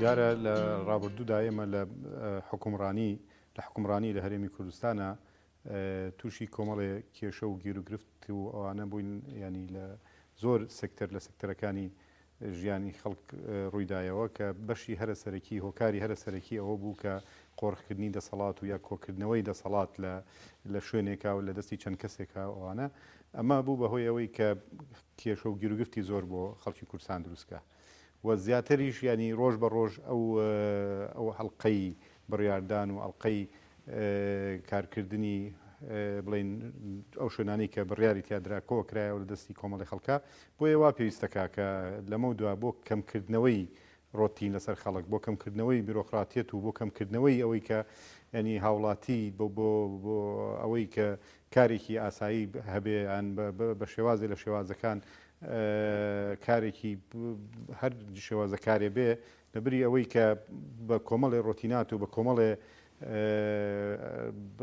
دیارە لە ڕابردوودا ئێمە لە حکومڕانی لە هەرێمی کوردستانە تووشی کۆمەڵێ کێشە و گیر و گرفت و ئەوانە بووین ینی لە زۆر سکتەر لە سکتەرەکانی ژیانی خەڵک ڕوویدایەوە کە بەشی هەرە سەرەکی هۆکاری هەرە سەرەکی ئەوە بوو کە قۆڕخکردنی دەسەڵات و یا کۆکردنەوەی دەسەڵات لە شوێنێکا و لە دەستی چەند کەسێکا ئەوانە ئەمە بوو بەهۆی ئەوەی کە کێشە و گیرروگرفتی زۆر بۆ خەڵکی کوردستان دروستکە و زیاتریش ینی ڕۆژ بە ڕۆژ ئەو هەڵقەی بڕیاردان و ئەڵلقەی کارکردنی بڵین ئەو شوێنانی کە بڕیاری تیادرا کۆکرایە و لە دەستی کۆمەڵی خەڵکە بۆ ێوا پێویستەکە کە لەمە دووە بۆ کەمکردنەوەی ڕۆتین لەسەر خەڵک بۆ کەمکردنەوەی بیرۆقراتیەت و بۆ کەمکردنەوەی ئەوەی کە ینی هاوڵاتی بۆ ئەوەی کە کارێکی ئاسایی هەبێ بە شێوازی لە شێوازەکان کارێکی هەر شێوازە کارێ بێ لەبری ئەوەی کە بە کۆمەڵێ ڕۆتینات و بە کۆمەڵێ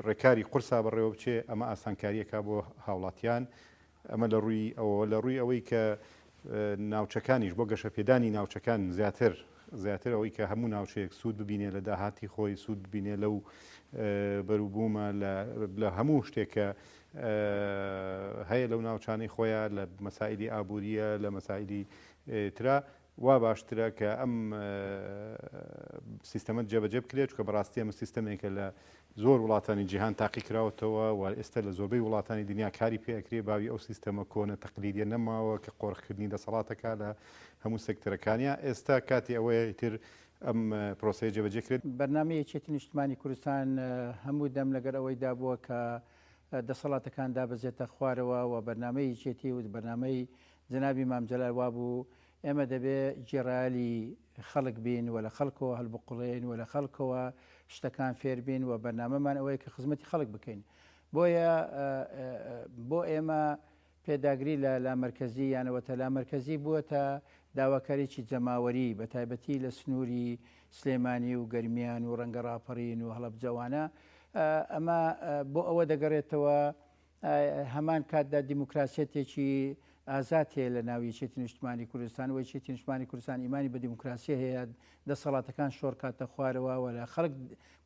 ڕێکاری قورسا بەڕێوە بچێ ئەمە ئاسانکاریەکە بۆ هاوڵاتیان ئەمە لە ڕووی ئەوەی کە ناوچەکانیش بۆ گەشەپێدانی ناوچەکان زیاتر ئەوەی کە هەموو ناوچەیەک سوود ببینێ لە داهاتی خۆی سوود ببینێ لەو بەروبوومە لە هەموو شتێکە هەیە لەو ناوچانەی خۆیان لە مەسائلی ئابووریە لە مەسائلی ترا وا باشترە کە ئەم سیستەمەت جێبەجێ بکرێت چکە بەڕاستی ئەمە سیستەمێکە لە زۆر وڵاتانی جیهان تاقی کراوەتەوە و ئێستا لە زۆربەی وڵاتانی دنیا کاری پێکرێ باوی ئەو سیستەمە کۆنە تەقلیدیە نەماوە کە قۆڕخکردنی دەسەڵاتەکە لە هەموو سێکتەرەکانیە ئێستا کاتی ئەوەیە تر ئەم پرۆسەیە جێبەجێکرێت. بەرنامەی یەکێتی نیشتمانی کوردستان هەموو دەم لەگەر ئەوەی دابووە کە دەسەڵاتەکان دابەزێتە خوارەوە و بەرنامەی یەکێتی و بەرنامەی جەنابی مامجەلال وابوو ئێمە دەبێت جێڕایەلی خەڵک بین و لە خەڵکەوە هەڵبقوڵێن و لە خەڵکەوە شتەکان فێربین و بەرنامەمان ئەوەیە کە خزمەتی خەڵک بکەین بۆ ئێمە پێداگری لە لامەرکەزی یانەوەتە لامەرکەزی بووەتە داواکاریی جەماوەری بە تایبەتی لە سنووری سلێمانی و گەرمیان و ڕەنگە ڕاپەڕین و هەڵەبجەوانە ئەمە بۆ ئەوە دەگەڕێتەوە هەمان کاتدا دیموکراسیەتێکی ئازاد هەیە لە ناوی یەکێتی نیشتمانی کوردستان و یەکێتی نیشتمانی کوردستان ئیمانی بە دیموکراسی هەیە دەسەڵاتەکان شۆڕ کاتە خوارەوە و لە خەڵک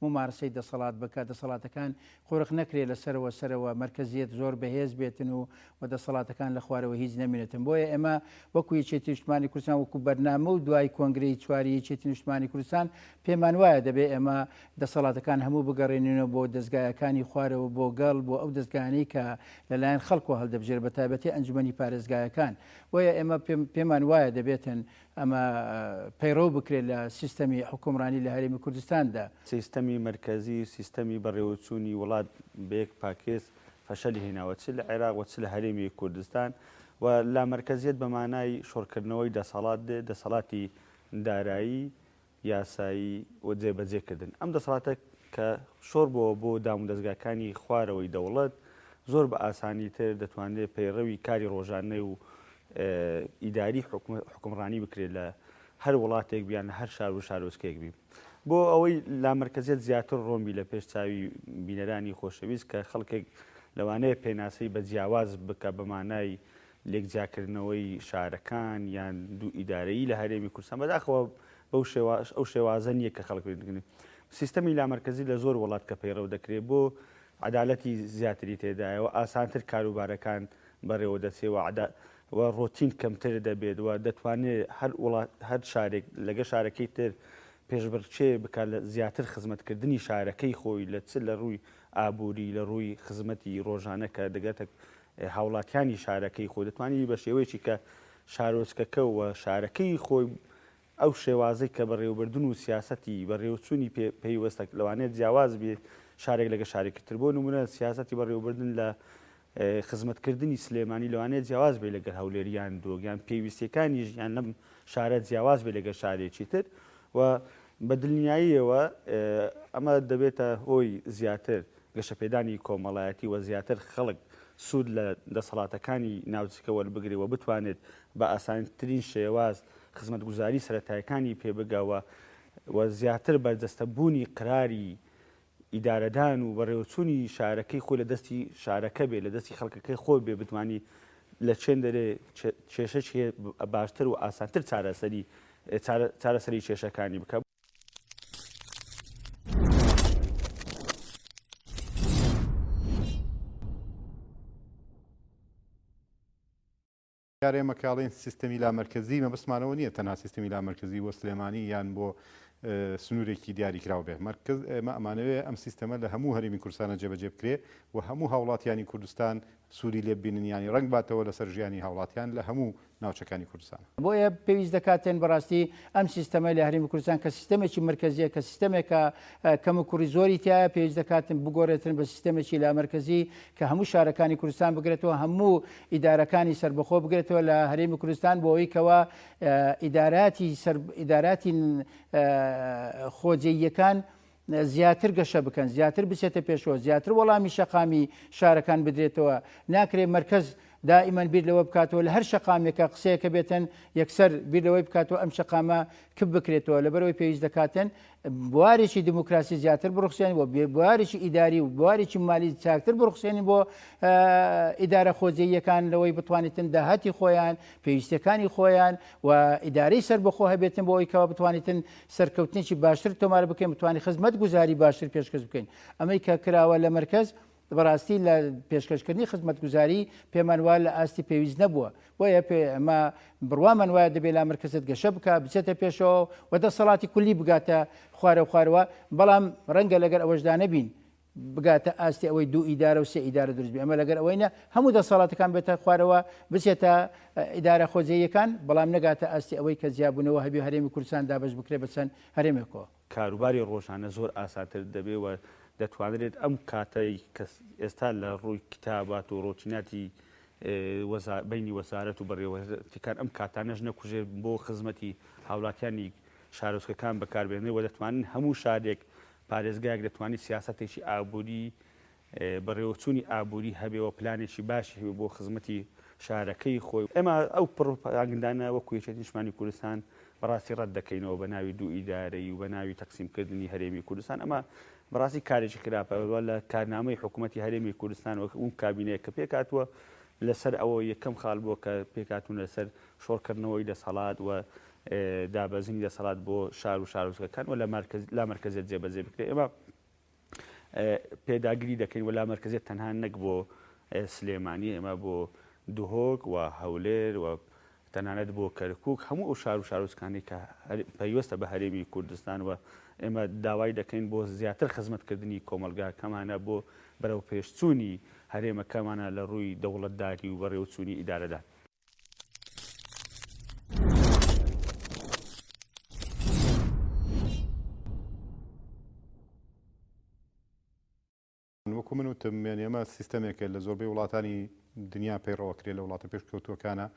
ممارسەی دەسەڵات بکات دەسەڵاتەکان قۆڕق نەکرێت لەسەرەوە سەرەوە مرکزیت زۆر بەهێز بێتن و دەسەڵاتەکان لە خوارەوە هیچ نەمێنێتن بۆیە ئێمە وەکو یەکێتی نیشتمانی کوردستان وەکو بەرنامە و دوای کۆنگرەی چواری یەکێتی نیشتمانی کوردستان پێمان وایە دەبێت ئێمە دەسەڵاتەکان هەموو بگەڕێنینەوە بۆ دەستگایەکانی خوارەوە بۆ گەڵ بۆ ئەو دەستگایانەی کە لەلایەن خەڵکەوە هەڵدەبژێت بە تایبەتی ئەنجومەنی پارێزگایەکان وایە ئێمە پێمان وایە دەبێتن ئەمە پەیڕۆ بکرێت لە سیستەمی حکومڕانی لە هەرێمی کوردستاندا سیستەمی مرکزی سیستەمی بەڕێوەچوونی وڵات بەیەک پاکێز فەشەلی هێناوە چ لە عێراق و چ لە هەرێمی کوردستان و لا مرکزیت بە مانای شۆڕکردنەوەی دەسەڵاتی دارایی یاسایی و جێبەجێکردن ئەم دەسەڵاتە کە شۆڕ بۆ دام و دەستگاکانی خوارەوەی دەوڵەت زۆر بە ئاسانی تر دەتوانێت پەیڕەوی کاری ڕۆژانەی و ئیداری حکومڕانی بکرێت لە هەر وڵاتێک بیان لە هەر شار و شارۆچکەیەک بی بۆ ئەوەی لامەرکەزیت زیاتر ڕۆمی لە پێش چاوی بینەرانی خۆشەویست کە خەڵکێک لەوانەیە پێناسەی بە جیاواز بکە بە مانای لێکجاکردنەوەی شارەکان یان دوو ئیدارەیی لە هەرێمی کوردستان بەداخەوە ئەو شێوازە نییە کە خەڵک بگرن سیستەمی لامەرکەزی لە زۆر وڵات کە پەیڕەو دەکرێت بۆ عەدالەتی زیاتری تێدایەوە ئاسانتر کاروبارەکان بەڕێوە دەچێەوە و ڕۆتین کەمتر دەبێت و دەتوانێت هەر شارێک لەگە شارەکەی تر پێشبڕچێ بکات لە زیاتر خزمەتکردنی شارەکەی خۆی لە چ لە ڕووی ئابووری لە ڕووی خزمەتی ڕۆژانە کە دەگەتە هاوڵاتیانی شارەکەی خۆی دەتوانانی بە شێوەیەکی کە شارۆچکەکە و شارەکەی خۆی ئەو شێوازەی کە بەڕێوەبردن و سیاسەتی بەڕێوەچوونی پێیوەستە لەوانێت جیاواز بێت شارێک لەگە شارێکی تر بۆ نمونە سیاسەتی بەڕێوەبردن لە خزمەتکردنی سلێمانی لەوانەیە جیاواز بێ لەگەر هەولێریان دۆگیان پێویستیەکانی ژیان لەم شارە جیاواز بێ لەگەر شارێکی تر و بە دڵنیاییەوە ئەمە دەبێتە هۆی زیاتر گەشەپێدانی کۆمەڵایەتی و زیاتر خەڵک سوود لە دەسەڵاتەکانی ناوچەکە وەربگرێ و بتوانێت بە ئاسانترین شێواز خزمەتگوزاری سەرەتاییەکانی پێبگاوە و زیاتر بەردەستەبوونی قراری ئیدارەدان و بەڕێوەچوونی شارەکەی خۆی لە دەستی شارەکە بێ لە دەستی خەڵکەکەی خۆی بێ بتوانی لە چێن دەرێ کێشەش باشتر و ئاسانتر چارەسەری چارەسەری کێشەکانی بکە. کارێ مەکاڵین سیستەمی لامەرکەزی مەبەستمانەوە نییە تەنها سیستەمی لامەرکەزی بۆ سلێمانی یان بۆ سنوورێکی دیاریکرااو بێ مرکز ئێمە ئەمانەوێ ئەم سیستەمە لە هەموو هەرێمی کوردستانە جێبەجێ بکرێ و هەموو هاوڵاتیانی کوردستان سووری لێ بیننیانی ڕنگ باتەوە لەسەر ژیانی هاوڵاتیان لە هەموو ناوچەکانی کوردستان. بۆیە پێویست دەکاتێن بەڕاستی ئەم سیستەمە لە هەرێمی کوردستان کە سیستەمێکی مرکزیە کە سیستەمێکە کەم و کوڕی زۆری تایە پێویست دەکاتن بگۆڕێتن بە سیستەمێکی لامەرکزی کە هەموو شارەکانی کوردستان بگرێتەوە هەموو ئیدارەکانی سربەخۆ بگرێتەوە لە هەرێمی کوردستان بۆ ئەوەی کەوە ئیداراتی خۆجێیەکان زیاتر گەشە بکەن زیاتر بچێتە پێشەوە زیاتر وەڵامی شەقامی شارەکان بدرێتەوە ناکرێت مرکز دائما بیر لەوە بکاتەوە لە هەر شەقامێکە قسەیەکە بێتن یەکسەر بیر لەوەی بکاتەوە ئەم شەقامە کب بکرێتەوە لەبەرەوەی پێویست دەکاتن بوارێکی دموکراسی زیاتر بڕخسێنی بۆ بوارێکی ئیداری و بوارێکی مالی چاکتر بڕخسێنی بۆ ئیدارە خۆجێیەکان لەوەی بتوانیتن داهاتی خۆیان پێویستەکانی خۆیان و ئیدارەی سربەخۆ هەبێتن بۆ ئەوەی کەوا بتوانیتن سەرکەوتنێکی باشتر تۆمار بکەین بتوانین خزمەت گوزاری باشتر پێشکەش بکەین ئەمەی کە کراوە لە مرکز بەڕاستی لە پێشکەشکردنی خزمەتگوزاری پێمان وایە لە ئاستی پێویست نەبووە بۆیە ئەمە بڕوامان وایە دەبێت لا مرکزت گەشە بکە بچێتە پێشەوە و دەسەڵاتی کولی بگاتە خوارەوە بەڵام ڕەنگە لەگەر ئەوەشدا نەبین بگاتە ئاستی ئەوەی دوو ئیدارە و سێ ئیدارە دروست بێ ئەمە لەگەر ئەوەینە هەموو دەسەڵاتەکان بێتە خوارەوە بچێتە ئیدارە خۆجێیەکان بەڵام نەگاتە ئاستی ئێوەی کە زیابوونەوە هەبێ هەرێمی کوردستان دابش بکرێ بەچەند هەرێمێکەوە کاروباری ڕۆژانە زۆر ئاسانتر دەبێت و دەتوانرێت ئەم کاتەی کە ئێستا لە ڕووی کتابات و ڕۆچیناتی بینی وەزارەت و بەڕێوەتیکان ئەم کاتانەش نەکوژێت بۆ خزمەتی هاوڵاتیانی شارۆچکەکان بەکاربێنەوە دەتوانن هەموو شارێک پارێزگایەک دەتوانێت سیاسەتێکی ئابووری بەڕێوەچوونی ئابووری هەبێەوە پلانێکی باشی هەبێ بۆ خزمەتی شارەکەی خۆی ئێمە ئەو پڕۆپاگەندانە وەکو یەکێتی نیشتمانی کوردستان بەڕاستی ڕەت دەکەینەوە بە ناوی دوو ئیدارەی و بە ناوی تەقسیمکردنی هەرێمی کوردستان ئەمە بەڕاستی کارێکی خراپەوە لە کارنامەی حکوومەتی هەرێمی کوردستان ئەوم کابینەیە کە پێکاتوە لەسەر ئەوە یەکەم خاڵ بۆ کە پێکاتون لەسەر شۆڕکردنەوەی دەسەڵات و دابەزینی دەسەڵات بۆ شار و شارۆچکەکان و لا مرکزیت جێبەجێ بکرێت ئێمە پێداگیری دەکەین و لا مرکزیت تەنها نەک بۆ سلێمانی ئێمە بۆ دوهۆک و هەولێر و تەنانەت بۆ کەرکووک هەموو ئەو شار و شارۆچکانی کە پەیوەستە بە هەرێمی کوردستان و ئێمە داوای دەکەین بۆ زیاتر خزمەتکردنی کۆمەلگاکەمانە بۆ بەرەو پێشچوونی هەرێمەکەمانە لە ڕووی دەوڵەتداری و بەڕێوەچوونی ئیدارەدان. وەکو من وتم ئێمە سیستەمێکە لە زۆربەی وڵاتانی دنیا پەیڕەوەکرێت لە وڵاتە پێشکەوتووەکانە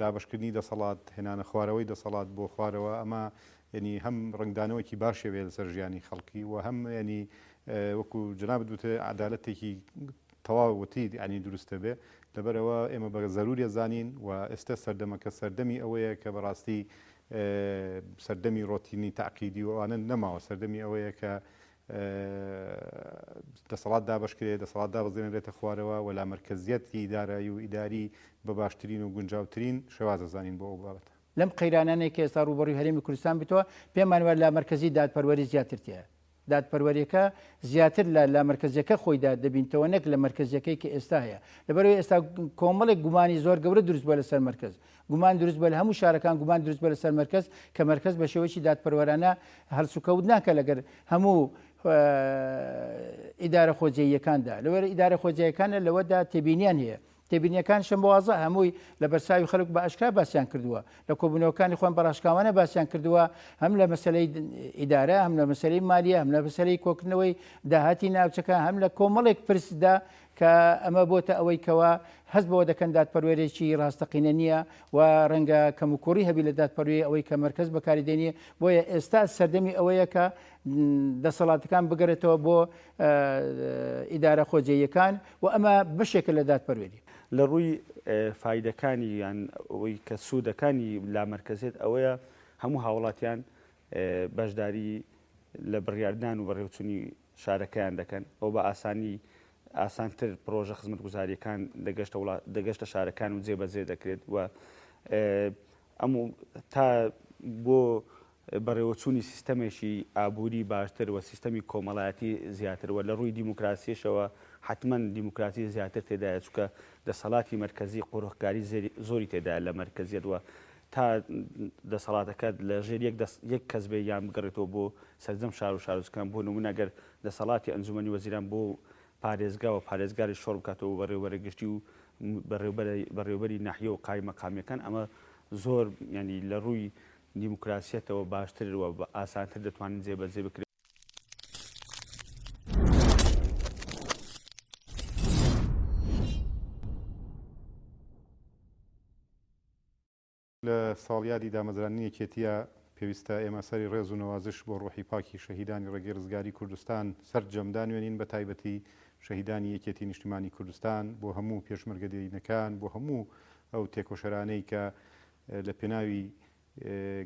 دابشکردنی دەسەڵات هێنانە خوارەوەی دەسەڵات بۆ خوارەوە ئەمە ینی هەم ڕنگدانەوەکی باشێوێت لەسەر ژیانی خەڵکی و هەم ینی وەکو جنابت وتە عەدالەتێکی تەواوەتی ینی دروستە بێ لەبەرەوە ئێمە بە زەروریە زانین و ئێستا سەردەمەکە سەردەمی ئەوەیە کە بەڕاستی سەردەمی ڕۆتینی تاقیدی وانە نەماوە سەردەمی ئەوەیە کە دەسەڵات دابشکرێت دەسەڵات دابەزێنرێتە خوارەوە و لا مرکزیەتی ئیدارایی و ئیداری بە باشترین و گونجاوترین شێوازە زانین بۆ ئەو بابەتە لەم قەیرانانێک کە ئێستا ڕوبەڕووی هەرێمی کوردستان بێتەوە پێمان وایە لا مرکزی دادپەروەری زیاترتیە دادپەروەریەکە زیاتر لە مرکزیەکە خۆیدا دەبینتەوە نەک لە مرکزیەکەی کە ئێستا هەیە لەبەرەوەی ئێستا کۆمەڵێک گومانی زۆر گەورە دروست بووە لەسەر مرکز گومان دروست بە لە هەموو شارەکان گومان دروست بە لەسەر مرکز کە مرکز بە شێوەیەکی دادپەروەرانە هەڵسوکەوت ناکە لەگەر هەموو ئیدارە خۆجێیەکاندا لەوەرە ئیدارە خۆجێیەکانە لەوەدا تێبینیان هەیە تێبینیەکانشم بۆ وازە هەمووی لە بەرساوی خەڵک بە ئاشکرا باسییان کردووە لە کۆبوونەوەکانی خۆیان بەڕاشکاوانە باسییان کردووە هەم لە مەسەلەی ئیدارە هەم لە مەسەلەی مالیە هەم لە مەسەلەی کۆکردنەوەی داهاتی ناوچەکە هەم لە کۆمەڵێک پرسدا کە ئەمە بۆتە ئەوەی کەوە هەست بەوە دەکەن دادپەروەرێکی ڕاستەقینە نییە و ڕەنگە کەموکوڕی هەبی لە دادپەروەری ئەوەی کە مرکز بەکاری دێنێ بۆیە ئێستا سەردەمی ئەوەیە کە دەسەڵاتەکان بگەرێتەوە بۆ ئیدارە خۆجێیەکان و ئەمە بەشێکە لە دادپەروەری لە ڕووی فایدەکانی یان ئەوەی کە سوودەکانی لا مرکزیت ئەوەیە هەموو هاوڵاتیان بەشداری لە بڕیاردان و بەڕێوەچوونی شارەکەیان دەکەن ئەو بە ئاسانی ئاسانتر پرۆژە خزمەتگوزاریەکان دەگەشتە شارەکان و جێبەجێ دەکرێت و تا بۆ بەڕێوەچوونی سیستەمێکی ئابووری باشتر و سیستەمی کۆمەڵایەتی زیاتر و لە ڕووی دیموکراسیشەوە حتمما دیموکراسی زیاتر تێدایە چونکە دەسەڵاتی مرکزی قوڕخکاری زۆری تێدایە لە مرکزیت وە تا دەسەڵاتەکەت لە ژێر یەک کەس بێ یان بگەڕێتەوە بۆ سەرجەم شار و شارۆچکان بۆ نمونە ئەگەر دەسەڵاتی ئەنجومەنی وەزیران بۆ پارێزگا و پارێزگاری شۆڕ بکاتەوە بەڕێوەبەرگشتی و بەڕێوەبەری ناحیە و قای مەقامیەکان ئەمە زۆر ینی لە ڕووی دیموکراسیەتەوە باشتر و بە ئاسانتر دەتوانین جێبەجێ بکرێت. لە ساڵیادی دامەزرانی یەکێتیە پێویستە ئێمە سەری ڕێز و نەوازش بۆ ڕۆحی پاکی شەهیدانی ڕێگەی ڕزگاری کوردستان سەر جەمدانوێنین بە تایبەتی شەهیدانی یەکێتی نیشتیمانی کوردستان بۆ هەموو پێشمەرگەدەینەکان بۆ هەموو ئەو تێکۆشەرانەی کە لە پێناوی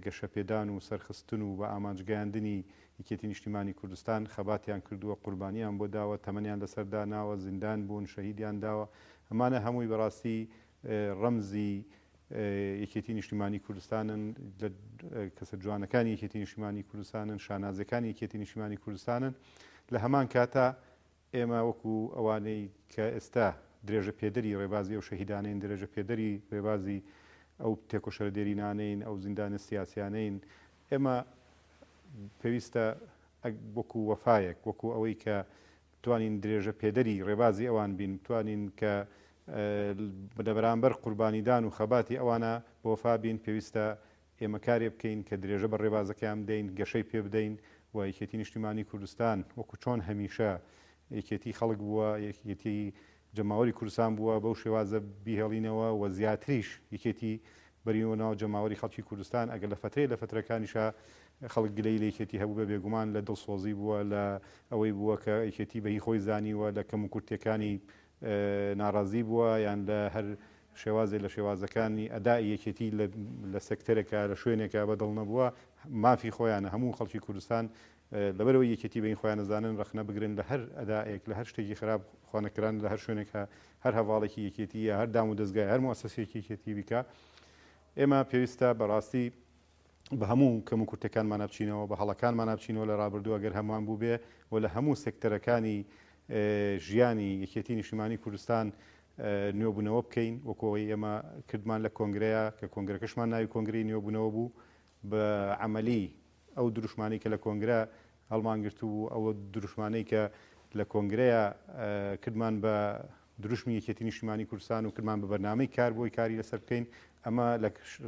گەشەپێدان و سەرخستن و بە ئامانجگەیاندنی یەکێتی نیشتیمانی کوردستان خەباتیان کردووە قوربانیان بۆ داوە تەمەنیان لەسەردا ناوە زیندان بوون شەهیدیان داوە ئەمانە هەمووی بەڕاستی ڕەمزی یەکێتی نیشتیمانی کوردستانن لە کەسە جوانەکانی یەکێتی نیشتیمانی کوردستانن شانازەکانی یەکێتی نیشتیمانی کوردستانن لە هەمان کاتە ئێمە وەکو ئەوانەی کە ئێستا درێژە پێدەری ڕێبازی ئەو شەهیدانین درێژە پێدەری ڕێبازی ئەو تێکۆشەرە دێرینانەین ئەو زیندانە سیاسیانەین ئێمە پێویستە وەکو وەفایەک وەکو ئەوەی کە توانین درێژە پێدەری ڕێبازی ئەوان بین توانین کە لە بەرامبەر قوربانیدان و خەباتی ئەوانە بۆ وەفا بین پێویستە ئێمە کارێ بکەین کە درێژە بە ڕێبازەکەیان بدەین گەشەی پێ بدەین و یەکێتی نیشتیمانی کوردستان وەکو چۆن هەمیشە یەکێتی خەڵک بووە یەکێتی جەماوەری کوردستان بووە بەو شێوازە بیهێڵینەوە و زیاتریش یەکێتی بەریەوەنەوە جەماوەری خەڵکی کوردستان ئەگەر لە فترەی لە فترەکانیشە خەڵک گلەی لە یەکێتی هەبوو بە بێگومان لە دڵسۆزی بووە لە ئەوەی بووە کە یەکێتی بەهی خۆی زانیوە لە کەم و کورتەکانی ناڕازی بووە یان لە هەر شێوازێک لە شێوازەکانی ئەدای یەکێتی لە سەکتەرێکە لە شوێنێکە بەدڵ نەبووە مافی خۆیانە هەموو خەڵکی کوردستان لەبەرەوە یەکێتی بەین خۆیان نەزانن ڕخنە بگرن لە هەر ئەدایەک لە هەر شتێکی خراپ خوانەکران لە هەر شوێنێکە هەر هەواڵێکی یەکێتیە هەر دام و دەستگای هەر موسسەسێکی یەکێتی بیکە ئێمە پێویستە بەڕاستی بە هەموو کەم و کورتەکانمان نابچینەوە بە هەڵەکانمان نابچینەوە لە ڕابردووە گەر هەمووان بوو بێ و لە هەموو سێکتەرەکانی ژیانی یەکێتی نیشتیمانی کوردستان نوێبوونەوە بکەین وەکەوەی ئێمە کردمان لە کۆنگرەیە کە کۆنگرەکەشمان ناوی کۆنگری نوێبوونەوە بوو بە عەمەلی ئەو دروشمانی کە لە کۆنگرە هەڵمانگرت و ئەوە دروشمانەی کە لە کۆنگرەیە کردمان بە دروشمی یەکێتی نیشتیمانی کوردستان و کردمان بە بەرنامەی کار بۆی کاری لەسەر بکەین ئەمە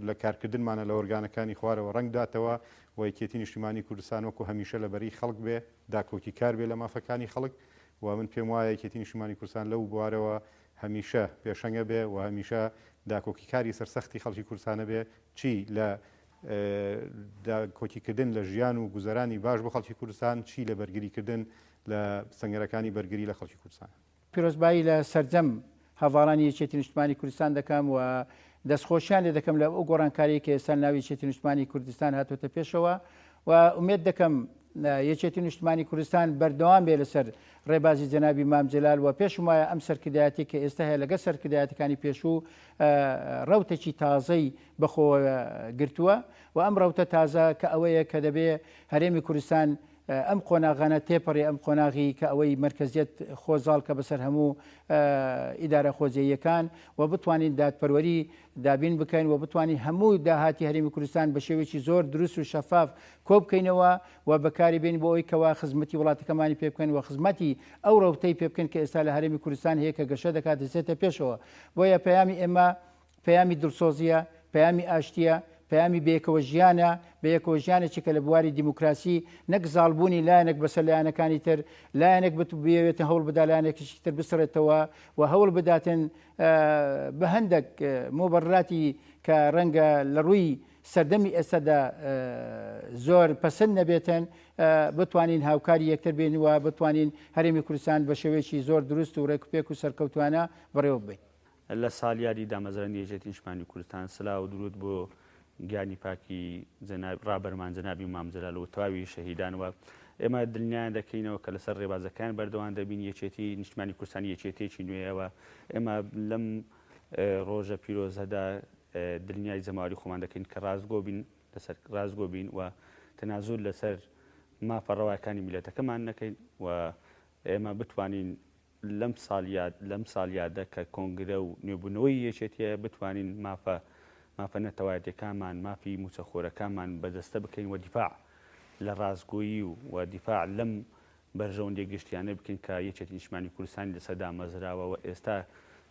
لە کارکردنمانە لە ئۆرگانەکانی خوارەوە ڕنگ داتەوە و یەکێتی نیشتیمانی کوردستان وەکو هەمیشە لەبەری خەڵک بێ داکۆکی کار بێ لە مافەکانی خەڵک و من پێم وایە یەکێتی نیشتیمانی کوردستان لەو بوارەوە هەمیشە پێشەنگە بێ و هەمیشە داکۆکی کاری سەرسەختی خەڵکی کوردستانە بێ چی لە کۆکیکردن لە ژیان و گوزەرانی باش بۆ خەڵکی کوردستان چی لە بەرگریکردن لە سەنگەرەکانی بەرگری لە خەڵکی کوردستان پیرۆزبایی لە سەرجەم هەڤاڕانی یەکێتی نیشتیمانی کوردستان دەکەم و دەستخۆشیان لێ دەکەم لە ئەو گۆڕانکاری کە ئێستا ناوی یەکێتی نیشتیمانی کوردستان هاتوۆتە پێشەوە و ئومێد دەکەم یەکێتی نیشتیمانی کوردستان بەردەوام بێ لەسەر ڕێبازی جەنابی مام جەلال و پێشم وایە ئەم سەرکردایەتی کە ئێستا هەیە لەگە سەرکردایەتەکانی پێشوو ڕەوتێکی تازەی بەخۆ گرتووە و ئەم ڕەوتە تازە کە ئەوەیە کە دەبێ هەرێمی کوردستان ئەم قۆناغانە تێپەڕێ ئەم قۆناغی کە ئەوەی مرکزیت خۆزاڵ کە بەسەر هەموو ئیدارە خۆزیەکان و بتوانین دادپەروەری دابین بکەین و بتوانین هەموو داهاتی هەرێمی کوردستان بە شێوەیەکی زۆر دروست و شەفاف کۆ بکەینەوە و بەکاری بین بۆ ئەوی کەوا خزمەتی وڵاتەکەمانی پێ بکەین و خزمەتی ئەو ڕەوتەی پێ بکەین کە ئێستا لە هەرێمی کوردستان هەیە کە گەشە دەکات دەچێتە پێشەوە بۆیە پەیامی ئێمە پەیامی دڵسۆزیە پەیامی ئاشتیە پەیامی بەیەکەوە ژیانە بەیەکەوە ژیانێکی کە لە بواری دیموکراسی نەک زاڵبوونی لایەنێک بەسەر لایەنەکانی تر لایەنێک بێتە هەوڵ بدا لایەنێکیشی تر بسڕێتەوە و هەوڵ بداتن بە هەندێک مۆبەڕاتی کە ڕەنگە لە ڕووی سەردەمی ئێستادا زۆر پەسەند نەبێتن بتوانین هاوکاری یەکتر بین و بتوانین هەرێمی کوردستان بە شێوەیەکی زۆر دروست و ڕێکوپێک و سەرکەوتوانە بەڕێوە بین. لە ساڵیادی دامەزرانی یەکێتی نیشتیمانی کوردستان سلااو و درود بۆ گیانی پاکی ڕابەرمان جەنابی مام جەلال و تەواوی شەهیدانەوە ئێمە دڵنیایان دەکەینەوە کە لەسەر ڕێبازەکان بەردەوام دەبین یەکێتی نیشتیمانی کوردستان یەکێتێکی نوێیەوە ئێمە لەم ڕۆژە پیرۆزەدا دڵنیای جەماوەری خۆمان دەکەین کە ڕازگۆ بین و تەنازول لەسەر مافە ڕەوایەکانی میلەتەکەمان نەکەین و ئێمە بتوانین لەم ساڵیادە کە کۆنگرە و نوێبوونەوەی یەکێتیە بتوانین مافە نەتەوایەتەکانمان مافی موچەخۆرەکانمان بەدەستە بکەین و دیفاع لە ڕازگۆیی و دیفاع لەم بەرژەوەندی گشتیانە بکەین کە یەکێتی نیشتیمانی کوردستانی لەسەردا مەزراوە و ئێستا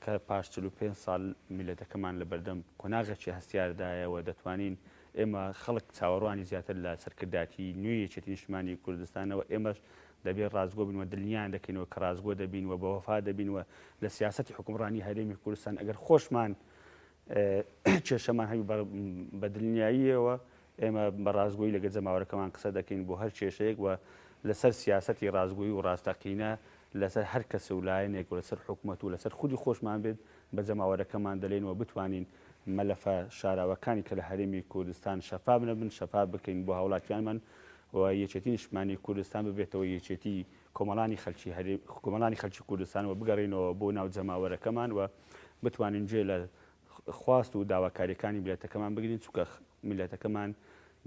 کە پاش 45 ساڵ میلەتەکەمان لە بەردەم کۆناغێکی هەستیاردایەوە دەتوانین ئێمە خەڵک چاوەڕوانی زیاتر لە سەرکرداتی نوێی یەکێتی نیشتیمانی کوردستانەوە ئێمەش دەبێت ڕازگۆ بین و دڵنیان دەکەینەوە کە ڕازگۆ دەبین و بە وەفا دەبین و لە سیاسەتی حکومڕانی هەرێمی کوردستان ئەگەر خۆشمان کێشەمان هەبی بە دڵنیاییەوە ئێمە بە ڕازگۆیی لەگەڵ جەماوەرەکەمان قسە دەکەین بۆ هەر کێشەیەک و لەسەر سیاسەتی ڕازگۆیی و ڕاستەقینە لەسەر هەر کەسە و لایەنێک و لەسەر حکوومەت و لەسەر خودی خۆشمان بێت بە جەماوەرەکەمان دەڵێنەوە بتوانین مەلەفە شاراوەکانی کە لە هەرێمی کوردستان شەفاف نەبن شەفاف بکەین بۆ هاوڵاتیانمان و یەکێتی نیشتیمانی کوردستان ببێتەوە یەکێتی کۆمەڵانی خەڵکی کوردستان و بگەڕێنەوە بۆ ناو جەماوەرەکەمان و بتوانین گوێ لە خواست و داواکاریەکانی میلەتەکەمان بگرین چونکە میلەتەکەمان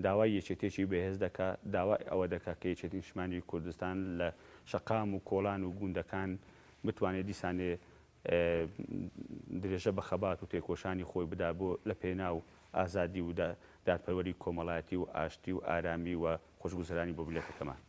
داوای یەکێتێکی بەهێز دەکا داوای ئەوە دەکا کە یەکێتی نیشتیمانی کوردستان لە شەقام و کۆڵان و گوندەکان بتوانێت دیسانێ درێژە بە خەبات و تێکۆشانی خۆی بدا بۆ لە پێناو ئازادی و دادپەروەری کۆمەڵایەتی و ئاشتی و ئارامی و خۆشگوزەرانی بۆ میلەتەکەمان.